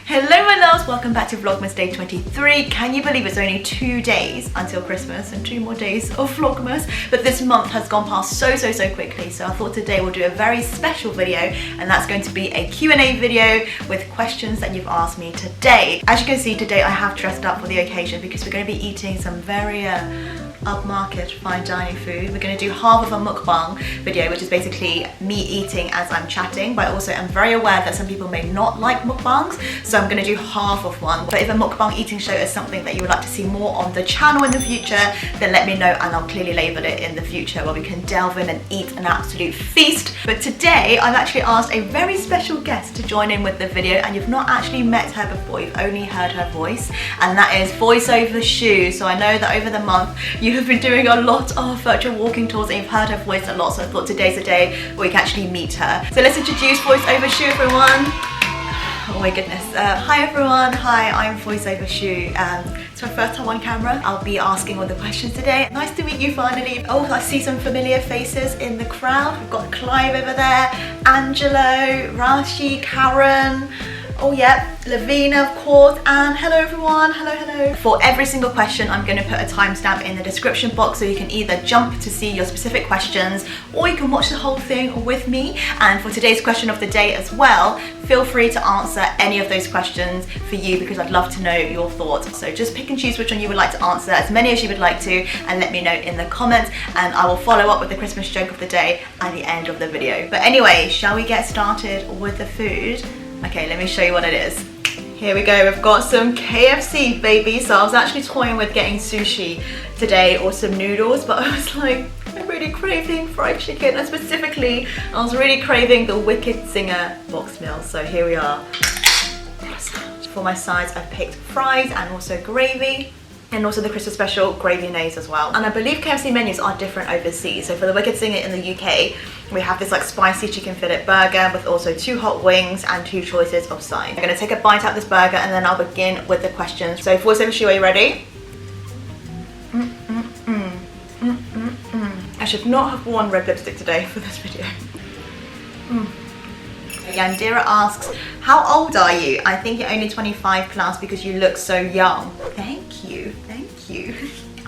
Hello my loves, welcome back to Vlogmas day 23. Can you believe it's only 2 days until Christmas and 2 more days of Vlogmas? But this month has gone past so quickly, so I thought today we'll do a very special video, and that's going to be a Q&A video with questions that you've asked me today. As you can see, today I have dressed up for the occasion because we're going to be eating some very upmarket fine dining food. We're going to do half of a mukbang video, which is basically me eating as I'm chatting, but also I'm very aware that some people may not like mukbangs, so I'm going to do half of one. But if a mukbang eating show is something that you would like to see more on the channel in the future, then let me know and I'll clearly label it in the future where we can delve in and eat an absolute feast. But today I've actually asked a very special guest to join in with the video, and you've not actually met her before, you've only heard her voice, and that is voiceover Shu. So I know that over the month you have been doing a lot of virtual walking tours and you've heard her voice a lot, so I thought today's the day where we can actually meet her. So let's introduce voiceover Shu, everyone. Oh my goodness. Hi everyone, hi, I'm voiceover Shu. It's my first time on camera. I'll be asking all the questions today. Nice to meet you finally. Oh, I see some familiar faces in the crowd. We've got Clive over there, Angelo, Rashi, Karen. Oh yeah, Lavina of course, and hello everyone, hello. For every single question I'm going to put a timestamp in the description box, so you can either jump to see your specific questions or you can watch the whole thing with me. And for today's question of the day as well, feel free to answer any of those questions for you because I'd love to know your thoughts. So just pick and choose which one you would like to answer, as many as you would like to, and let me know in the comments, and I will follow up with the Christmas joke of the day at the end of the video. But anyway, shall we get started with the food? Okay, let me show you what it is. Here we go, we've got some KFC, baby. So I was actually toying with getting sushi today or some noodles, but I was like, I'm really craving fried chicken, and specifically, I was really craving the Wicked Singer box meal. So here we are. For my sides, I've picked fries and also gravy, and also the Christmas special gravy nays as well. And I believe KFC menus are different overseas. So for the Wicked Singer in the UK, we have this like spicy chicken fillet burger with also 2 hot wings and 2 choices of sides. I'm gonna take a bite out of this burger and then I'll begin with the questions. So voiceover Shu, are you ready? I should not have worn red lipstick today for this video. Yandira asks, how old are you? I think you're only 25 plus because you look so young. Thank you.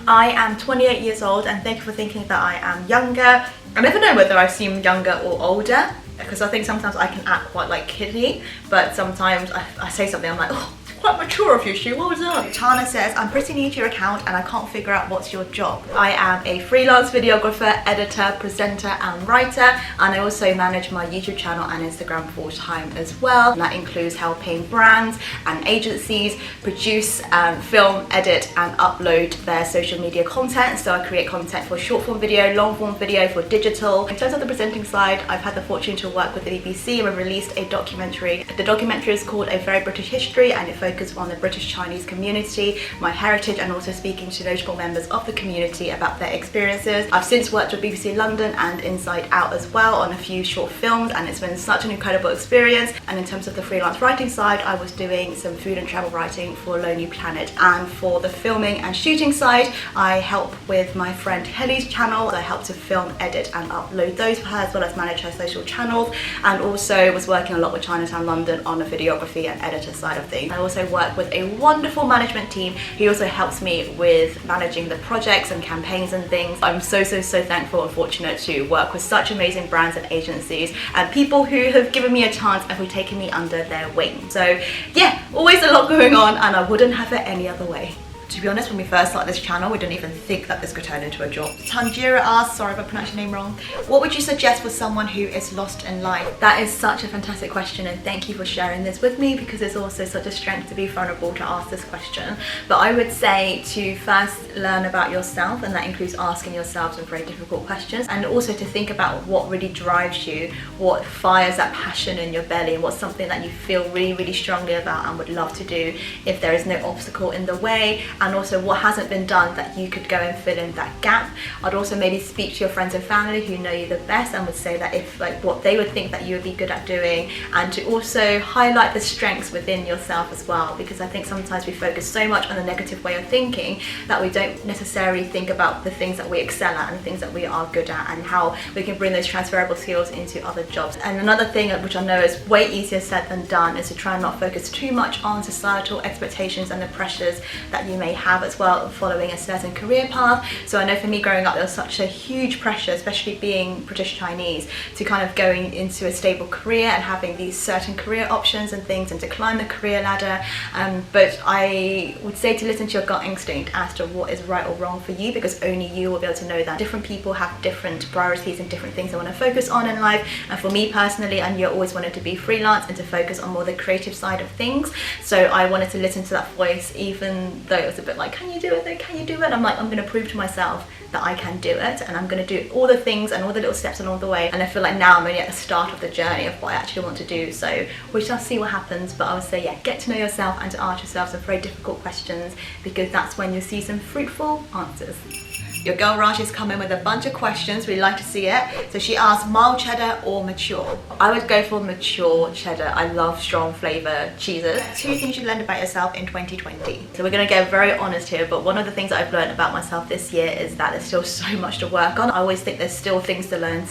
I am 28 years old, and thank you for thinking that I am younger. I never know whether I seem younger or older, because I think sometimes I can act quite like kiddie, but sometimes I say something, I'm like, oh, quite mature of you, Shu, well done. Tana says, I'm pretty new to your account and I can't figure out what's your job. I am a freelance videographer, editor, presenter and writer, and I also manage my YouTube channel and Instagram full time as well. And that includes helping brands and agencies produce and film, edit and upload their social media content. So I create content for short form video, long form video, for digital. In terms of the presenting side, I've had the fortune to work with the BBC and we've released a documentary. The documentary is called A Very British History, and it focus on the British Chinese community, my heritage, and also speaking to notable members of the community about their experiences. I've since worked with BBC London and Inside Out as well on a few short films, and it's been such an incredible experience. And in terms of the freelance writing side, I was doing some food and travel writing for Lonely Planet, and for the filming and shooting side, I help with my friend Kelly's channel. I help to film, edit and upload those for her, as well as manage her social channels, and also was working a lot with Chinatown London on the videography and editor side of things. I also work with a wonderful management team who also helps me with managing the projects and campaigns and things. I'm so thankful and fortunate to work with such amazing brands and agencies and people who have given me a chance and who've taken me under their wing. So yeah, always a lot going on, and I wouldn't have it any other way. To be honest, when we first started this channel, we didn't even think that this could turn into a job. Tanjira asks, sorry if I pronounced your name wrong, what would you suggest for someone who is lost in life? That is such a fantastic question, and thank you for sharing this with me, because it's also such a strength to be vulnerable to ask this question. But I would say to first learn about yourself, and that includes asking yourself some very difficult questions, and also to think about what really drives you, what fires that passion in your belly, and what's something that you feel really strongly about and would love to do if there is no obstacle in the way. and also what hasn't been done that you could go and fill in that gap. I'd also maybe speak to your friends and family who know you the best and would say that if like what they would think that you would be good at doing, and to also highlight the strengths within yourself as well, because I think sometimes we focus so much on the negative way of thinking that we don't necessarily think about the things that we excel at and the things that we are good at and how we can bring those transferable skills into other jobs. And another thing which I know is way easier said than done is to try and not focus too much on societal expectations and the pressures that you may have as well of following a certain career path. So I know for me growing up there was such a huge pressure, especially being British Chinese, to kind of going into a stable career and having these certain career options and things and to climb the career ladder. But I would say to listen to your gut instinct as to what is right or wrong for you, because only you will be able to know that. Different people have different priorities and different things they want to focus on in life, and for me personally, I knew I always wanted to be freelance and to focus on more the creative side of things. So I wanted to listen to that voice, even though it was a bit like, can you do it though, can you do it? I'm like, I'm going to prove to myself that I can do it, and I'm going to do all the things and all the little steps along the way. And I feel like now I'm only at the start of the journey of what I actually want to do, so we shall see what happens. But I would say, yeah, get to know yourself and to ask yourself some very difficult questions, because that's when you'll see some fruitful answers. Your girl Raj has come in with a bunch of questions. We'd like to see it. So she asked, mild cheddar or mature? I would go for mature cheddar. I love strong flavour cheeses. 2 things you learned about yourself in 2020. So we're going to get very honest here, but one of the things that I've learned about myself this year is that there's still so much to work on. I always think there's still things to learn,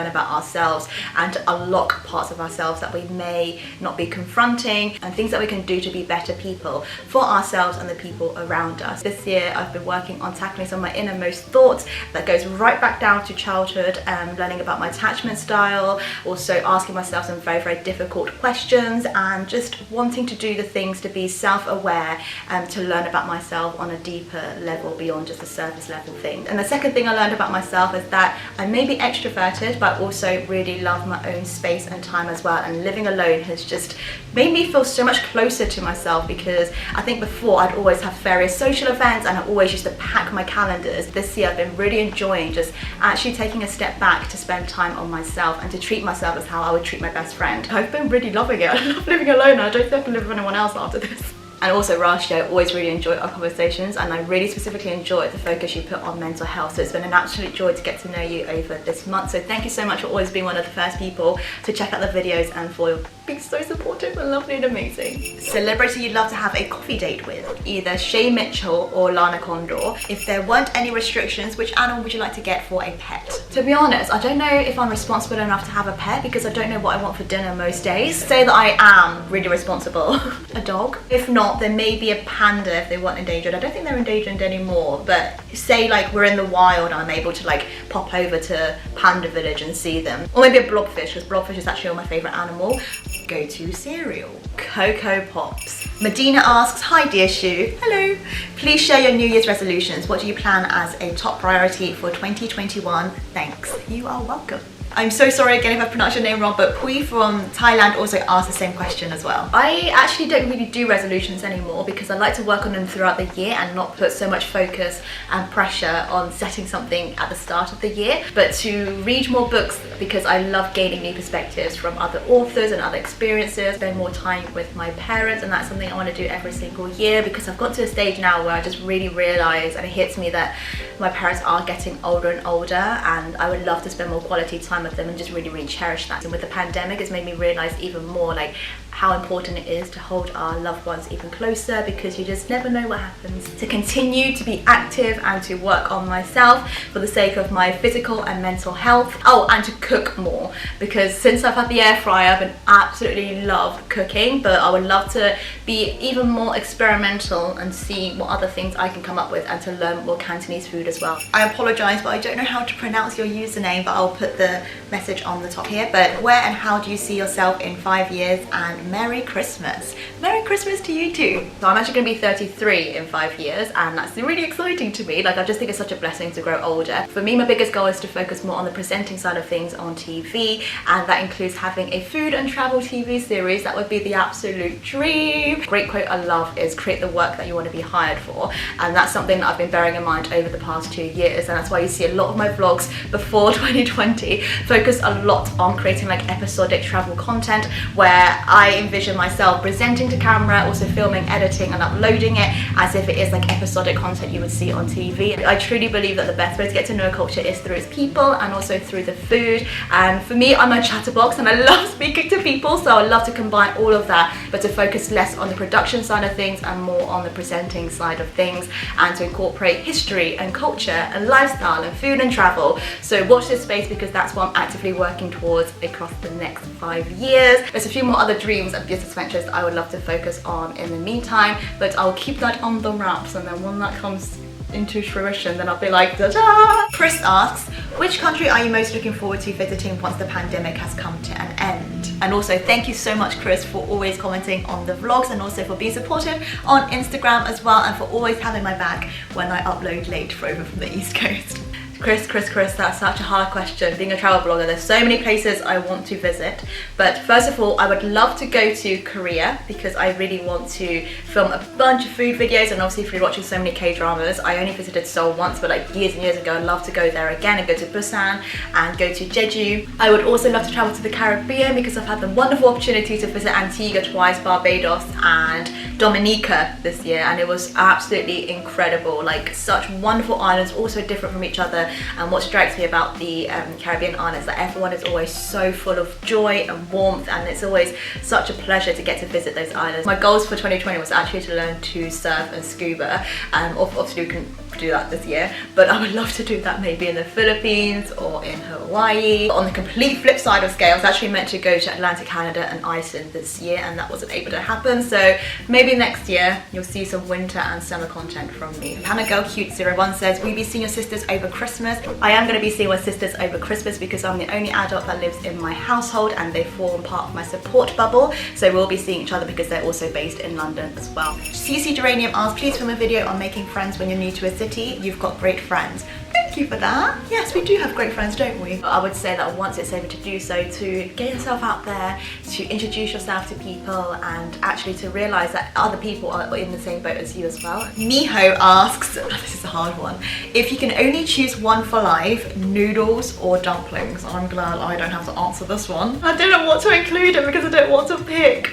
about ourselves and to unlock parts of ourselves that we may not be confronting, and things that we can do to be better people for ourselves and the people around us. This year I've been working on tackling some of my innermost thoughts that goes right back down to childhood, learning about my attachment style, also asking myself some very, very difficult questions, and just wanting to do the things to be self-aware and to learn about myself on a deeper level beyond just the surface level thing. And the second thing I learned about myself is that I may be extroverted, but I also really love my own space and time as well, and living alone has just made me feel so much closer to myself, because I think before I'd always have various social events and I always used to pack my calendars. This year I've been really enjoying just actually taking a step back to spend time on myself and to treat myself as how I would treat my best friend. I've been really loving it. I love living alone. I don't think I can live with anyone else after this. And also Rashi, I always really enjoy our conversations, and I really specifically enjoy the focus you put on mental health. So it's been an absolute joy to get to know you over this month. So thank you so much for always being one of the first people to check out the videos and for being so supportive and lovely and amazing. Celebrity you'd love to have a coffee date with, either Shay Mitchell or Lana Condor. If there weren't any restrictions, which animal would you like to get for a pet? To be honest, I don't know if I'm responsible enough to have a pet, because I don't know what I want for dinner most days. Say that I am really responsible. A dog? If not, there may be a panda if they weren't endangered. I don't think they're endangered anymore, but say like we're in the wild and I'm able to like pop over to Panda Village and see them. Or maybe a blobfish, because blobfish is actually my favourite animal. Go-to cereal. Cocoa Pops. Medina asks, hi dear Shu. Hello. Please share your New Year's resolutions. What do you plan as a top priority for 2021? Thanks. You are welcome. I'm so sorry again if I pronounced your name wrong, but Pui from Thailand also asked the same question as well. I actually don't really do resolutions anymore, because I like to work on them throughout the year and not put so much focus and pressure on setting something at the start of the year, but to read more books, because I love gaining new perspectives from other authors and other experiences, spend more time with my parents, and that's something I want to do every single year, because I've got to a stage now where I just really realise, and it hits me, that my parents are getting older and older, and I would love to spend more quality time with them and just really, really cherish that. And with the pandemic, it's made me realise even more like how important it is to hold our loved ones even closer, because you just never know what happens. To continue to be active and to work on myself for the sake of my physical and mental health. Oh, and to cook more, because since I've had the air fryer, I've been absolutely love cooking, but I would love to be even more experimental and see what other things I can come up with, and to learn more Cantonese food as well. I apologise, but I don't know how to pronounce your username, but I'll put the message on the top here. But where and how do you see yourself in 5 years, and Merry Christmas. Merry Christmas to you too. So I'm actually going to be 33 in 5 years, and that's really exciting to me. Like, I just think it's such a blessing to grow older. For me, my biggest goal is to focus more on the presenting side of things on TV, and that includes having a food and travel TV series. That would be the absolute dream. Great quote I love is, create the work that you want to be hired for, and that's something that I've been bearing in mind over the past 2 years, and that's why you see a lot of my vlogs before 2020 focus a lot on creating like episodic travel content, where I I envision myself presenting to camera, also filming, editing and uploading it as if it is like episodic content you would see on TV. I truly believe that the best way to get to know a culture is through its people and also through the food. And for me, I'm a chatterbox and I love speaking to people, so I love to combine all of that, but to focus less on the production side of things and more on the presenting side of things, and to incorporate history and culture and lifestyle and food and travel. So watch this space because that's what I'm actively working towards across the next 5 years. There's a few more other dreams and business ventures that I would love to focus on in the meantime, but I'll keep that on the wraps, and then when that comes into fruition, then I'll be like, da-da! Chris asks, which country are you most looking forward to visiting once the pandemic has come to an end? And also thank you so much, Chris, for always commenting on the vlogs and also for being supportive on Instagram as well, and for always having my back when I upload late over from the East Coast. Chris, that's such a hard question. Being a travel blogger, there's so many places I want to visit. But first of all, I would love to go to Korea because I really want to film a bunch of food videos, and obviously if you're watching so many K-dramas, I only visited Seoul once, but like years and years ago, I'd love to go there again and go to Busan and go to Jeju. I would also love to travel to the Caribbean because I've had the wonderful opportunity to visit Antigua twice, Barbados and Dominica this year, and it was absolutely incredible. Like such wonderful islands, also different from each other. And what strikes me about the Caribbean islands, that everyone is always so full of joy and warmth, and it's always such a pleasure to get to visit those islands. My goals for 2020 was actually to learn to surf and scuba. Obviously we couldn't do that this year, but I would love to do that maybe in the Philippines or in Hawaii. On the complete flip side of scale, I was actually meant to go to Atlantic Canada and Iceland this year, and that wasn't able to happen, so maybe next year you'll see some winter and summer content from me. Hannah Girl Cute 01 says, will you be seeing your sisters over Christmas? I am going to be seeing my sisters over Christmas because I'm the only adult that lives in my household and they form part of my support bubble, so we'll be seeing each other because they're also based in London as well. CC Geranium asks, please film a video on making friends when you're new to a city. You've got great friends. Thank you for that. Yes, we do have great friends, don't we? I would say that once it's able to do so, to get yourself out there, to introduce yourself to people, and actually to realise that other people are in the same boat as you as well. Miho asks, this is a hard one, if you can only choose one for life, noodles or dumplings? I'm glad I don't have to answer this one. I didn't want to include it because I don't want to pick.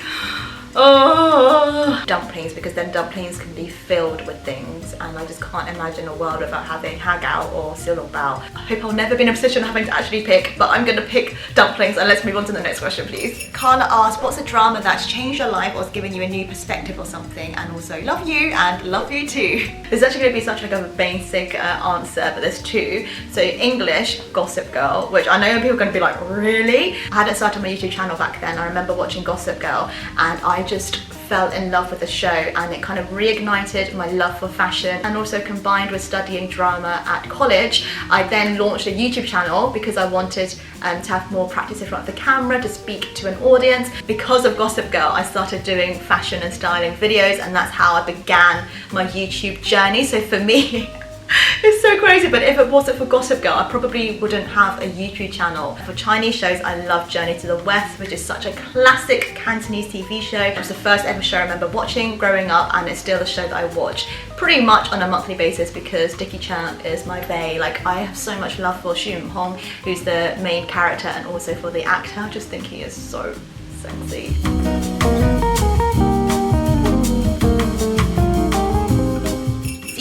Oh, dumplings, because then dumplings can be filled with things, and I just can't imagine a world without having hagao or silongbao. I hope I'll never be in a position of having to actually pick, but I'm gonna pick dumplings. And let's move on to the next question, please. Carla asks, what's a drama that's changed your life or has given you a new perspective or something? And also love you and love you too. This is actually gonna be such like a basic answer, but there's two. So English, Gossip Girl, which I know people are gonna be like, really? I hadn't started my YouTube channel back then. I remember watching Gossip Girl and I just fell in love with the show, and it kind of reignited my love for fashion. And also combined with studying drama at college, I then launched a YouTube channel because I wanted to have more practice in front of the camera, to speak to an audience. Because of Gossip Girl, I started doing fashion and styling videos, and that's how I began my YouTube journey. So for me, it's so crazy, but if it wasn't for Gossip Girl, I probably wouldn't have a YouTube channel. For Chinese shows, I love Journey to the West, which is such a classic Cantonese TV show. It was the first ever show I remember watching growing up, and it's still a show that I watch pretty much on a monthly basis because Dickie Chan is my bae. Like, I have so much love for Xu Hong, who's the main character, and also for the actor. I just think he is so sexy.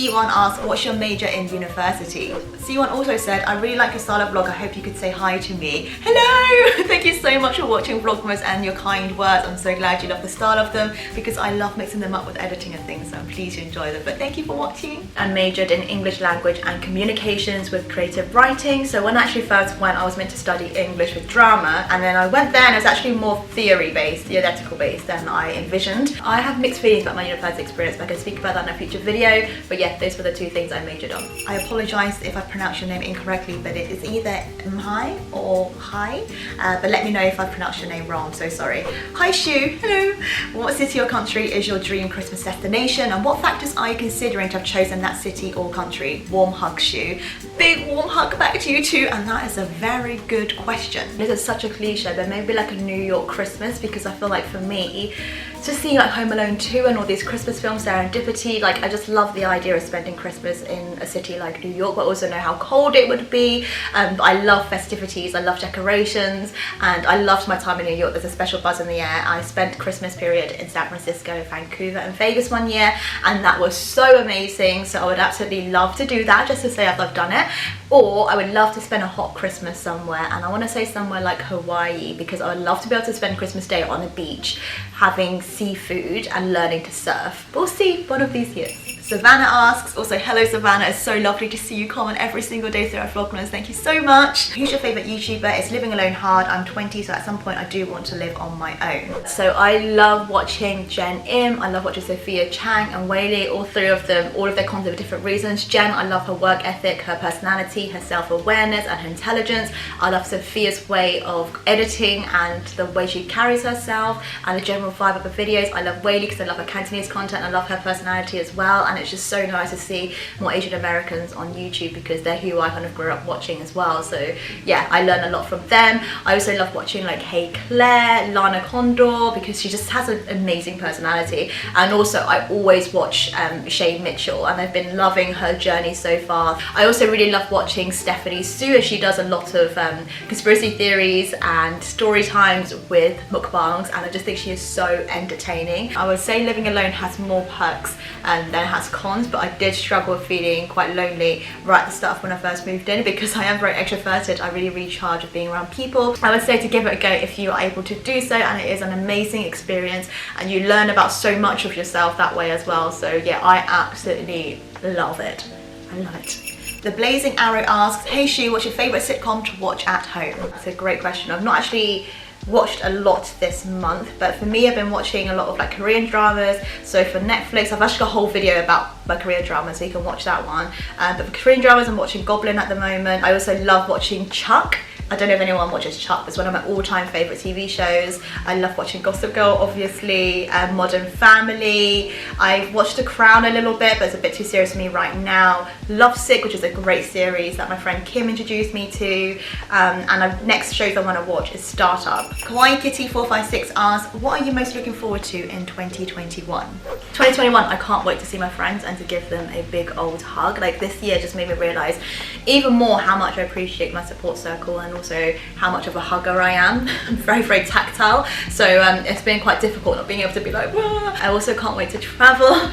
C1 asked, what's your major in university? C1 also said, I really like your style of vlog. I hope you could say hi to me. Hello! Thank you so much for watching Vlogmas and your kind words. I'm so glad you love the style of them because I love mixing them up with editing and things, so I'm pleased you enjoy them. But thank you for watching. And majored in English language and communications with creative writing. So when I actually first went, I was meant to study English with drama, and then I went there and it was actually more theory-based, theoretical based than I envisioned. I have mixed feelings about my university experience, but I can speak about that in a future video. But yeah, those were the two things I majored on. I apologise if I pronounce your name incorrectly, but it is either Mhai or Hi, but let me know if I pronounced your name wrong. I'm so sorry. Hi Shu, hello. What city or country is your dream Christmas destination, and what factors are you considering to have chosen that city or country? Warm hug, Shu. Big warm hug back to you too, and that is a very good question. This is such a cliche, but maybe like a New York Christmas, because I feel like for me, just seeing like Home Alone 2 and all these Christmas films, serendipity, like I just love the idea of spending Christmas in a city like New York, but also know how cold it would be. I love festivities, I love decorations, and I loved my time in New York. There's a special buzz in the air. I spent Christmas period in San Francisco, Vancouver and Vegas one year, and that was so amazing. So I would absolutely love to do that, just to say I've done it. Or I would love to spend a hot Christmas somewhere, and I want to say somewhere like Hawaii, because I would love to be able to spend Christmas Day on a beach having seafood and learning to surf. But we'll see one of these years. Savannah asks, also hello Savannah, it's so lovely to see you comment every single day through our Vlogmas, thank you so much. Who's your favourite YouTuber? It's living alone hard, I'm 20, so at some point I do want to live on my own. So I love watching Jen Im, I love watching Sophia Chang and Whaley, all three of them, all of their content for different reasons. Jen, I love her work ethic, her personality, her self-awareness and her intelligence. I love Sophia's way of editing and the way she carries herself and the general vibe of her videos. I love Whaley because I love her Cantonese content, I love her personality as well, and it's just so nice to see more Asian Americans on YouTube because they're who I kind of grew up watching as well. So yeah, I learn a lot from them. I also love watching like Hey Claire, Lana Condor, because she just has an amazing personality. And also I always watch Shay Mitchell, and I've been loving her journey so far. I also really love watching Stephanie Su, as she does a lot of conspiracy theories and story times with mukbangs, and I just think she is so entertaining. I would say living alone has more perks than it has cons, but I did struggle with feeling quite lonely right at the start when I first moved in, because I am very extroverted. I really recharge with being around people. I would say to give it a go if you are able to do so, and it is an amazing experience and you learn about so much of yourself that way as well. So yeah, I absolutely love it. I love it. The Blazing Arrow asks, hey Shu, what's your favourite sitcom to watch at home? That's a great question. I've not actually watched a lot this month, but for me I've been watching a lot of like Korean dramas. So for Netflix, I've actually got a whole video about my Korean drama, so you can watch that one. But for Korean dramas, I'm watching Goblin at the moment. I also love watching Choc. I don't know if anyone watches Choc, but it's one of my all-time favourite TV shows. I love watching Gossip Girl, obviously, Modern Family. I watched The Crown a little bit, but it's a bit too serious for me right now. Lovesick, which is a great series that my friend Kim introduced me to. And the next shows I want to watch is Startup. Kawaii Kitty 456 asks, what are you most looking forward to in 2021? 2021, I can't wait to see my friends and to give them a big old hug. Like this year just made me realise even more how much I appreciate my support circle, and also how much of a hugger I am. I'm very, very tactile, so it's been quite difficult not being able to be like, whoa. I also can't wait to travel.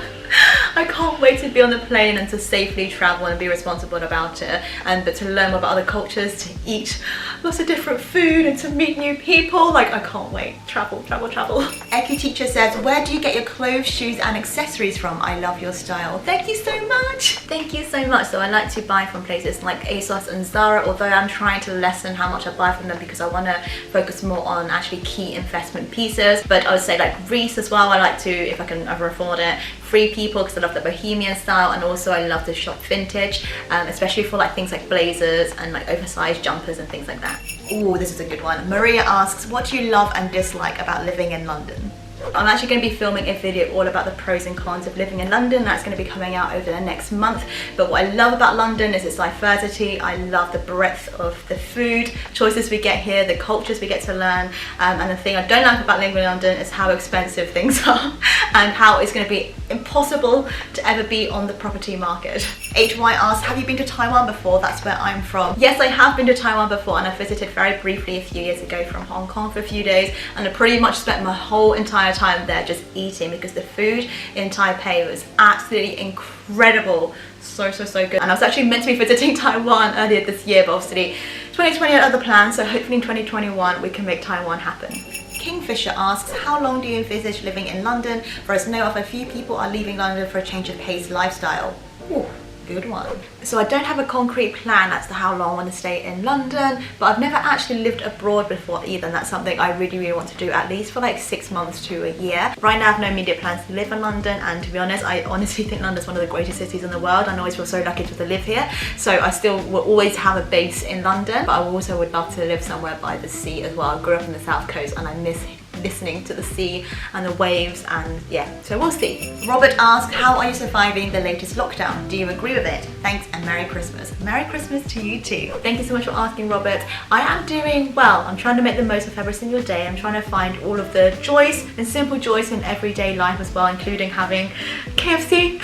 I can't wait to be on the plane and to safely travel and be responsible about it, but to learn more about other cultures, to eat lots of different food and to meet new people. Like I can't wait. Travel, travel, travel. Eki Teacher says, where do you get your clothes, shoes and accessories from? I love your style. Thank you so much. Thank you so much. So I like to buy from places like ASOS and Zara, although I'm trying to lessen how much I buy from them because I want to focus more on actually key investment pieces. But I would say like Reese as well, I like to, if I can ever afford it. Free People, because I love the bohemian style, and also I love to shop vintage, especially for like things like blazers and like oversized jumpers and things like that. Oh, this is a good one. Maria asks, what do you love and dislike about living in London? I'm actually going to be filming a video all about the pros and cons of living in London. That's going to be coming out over the next month. But what I love about London is its diversity. I love the breadth of the food choices we get here, the cultures we get to learn. And the thing I don't like about living in London is how expensive things are and how it's going to be impossible to ever be on the property market. HY asks, have you been to Taiwan before? That's where I'm from. Yes, I have been to Taiwan before, and I visited very briefly a few years ago from Hong Kong for a few days, and I pretty much spent my whole entire time there just eating because the food in Taipei was absolutely incredible. So good. And I was actually meant to be visiting Taiwan earlier this year, but obviously 2020 had other plans, so hopefully in 2021 we can make Taiwan happen. Kingfisher asks, how long do you envisage living in London? For as know of, a few people are leaving London for a change of pace lifestyle. Ooh. Good one. So I don't have a concrete plan as to how long I want to stay in London, but I've never actually lived abroad before either, and that's something I really want to do at least for like 6 months to a year. Right now I have no immediate plans to live in London, and to be honest, I honestly think London's one of the greatest cities in the world, and I always feel so lucky to live here. So I still will always have a base in London, but I also would love to live somewhere by the sea as well. I grew up on the south coast and I miss listening to the sea and the waves, and yeah, so we'll see. Robert asked, how are you surviving the latest lockdown? Do you agree with it? Thanks and Merry Christmas. Merry Christmas to you too. Thank you so much for asking, Robert. I am doing well. I'm trying to make the most of every single day. I'm trying to find all of the joys and simple joys in everyday life as well, including having KFC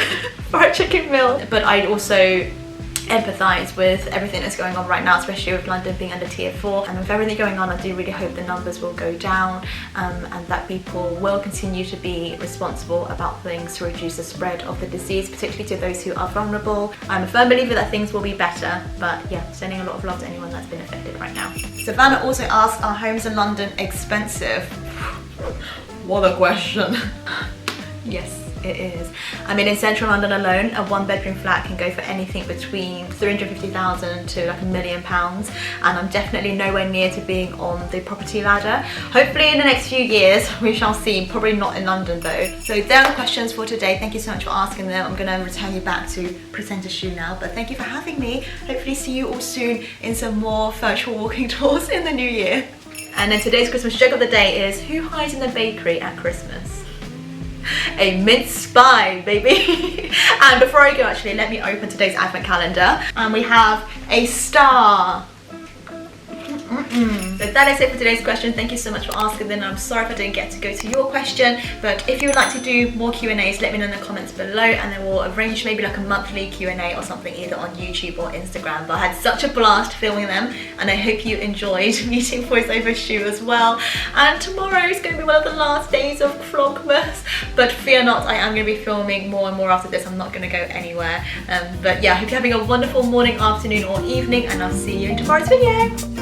for a chicken meal. But I also empathise with everything that's going on right now, especially with London being under tier 4, and with everything going on I do really hope the numbers will go down, and that people will continue to be responsible about things to reduce the spread of the disease, particularly to those who are vulnerable. I'm a firm believer that things will be better, but yeah, sending a lot of love to anyone that's been affected right now. Savannah also asked, are homes in London expensive? What a question. Yes, it is. I mean, in central London alone, a 1-bedroom flat can go for anything between 350,000 to like £1 million, and I'm definitely nowhere near to being on the property ladder. Hopefully in the next few years we shall see, probably not in London though. So there are the questions for today. Thank you so much for asking them. I'm gonna return you back to presenter shoe now, but thank you for having me. Hopefully see you all soon in some more virtual walking tours in the new year. And then today's Christmas joke of the day is, who hides in the bakery at Christmas? A mince pie, baby. And before I go, actually, let me open today's advent calendar. And we have a star. So that is it for today's question. Thank you so much for asking them. I'm sorry if I didn't get to go to your question, but if you would like to do more Q&As, let me know in the comments below, and then we'll arrange maybe like a monthly Q&A or something, either on YouTube or Instagram. But I had such a blast filming them, and I hope you enjoyed meeting voiceover Shu as well. And tomorrow is going to be one of the last days of Vlogmas, but fear not, I am going to be filming more and more after this. I'm not going to go anywhere. But yeah, I hope you're having a wonderful morning, afternoon or evening, and I'll see you in tomorrow's video.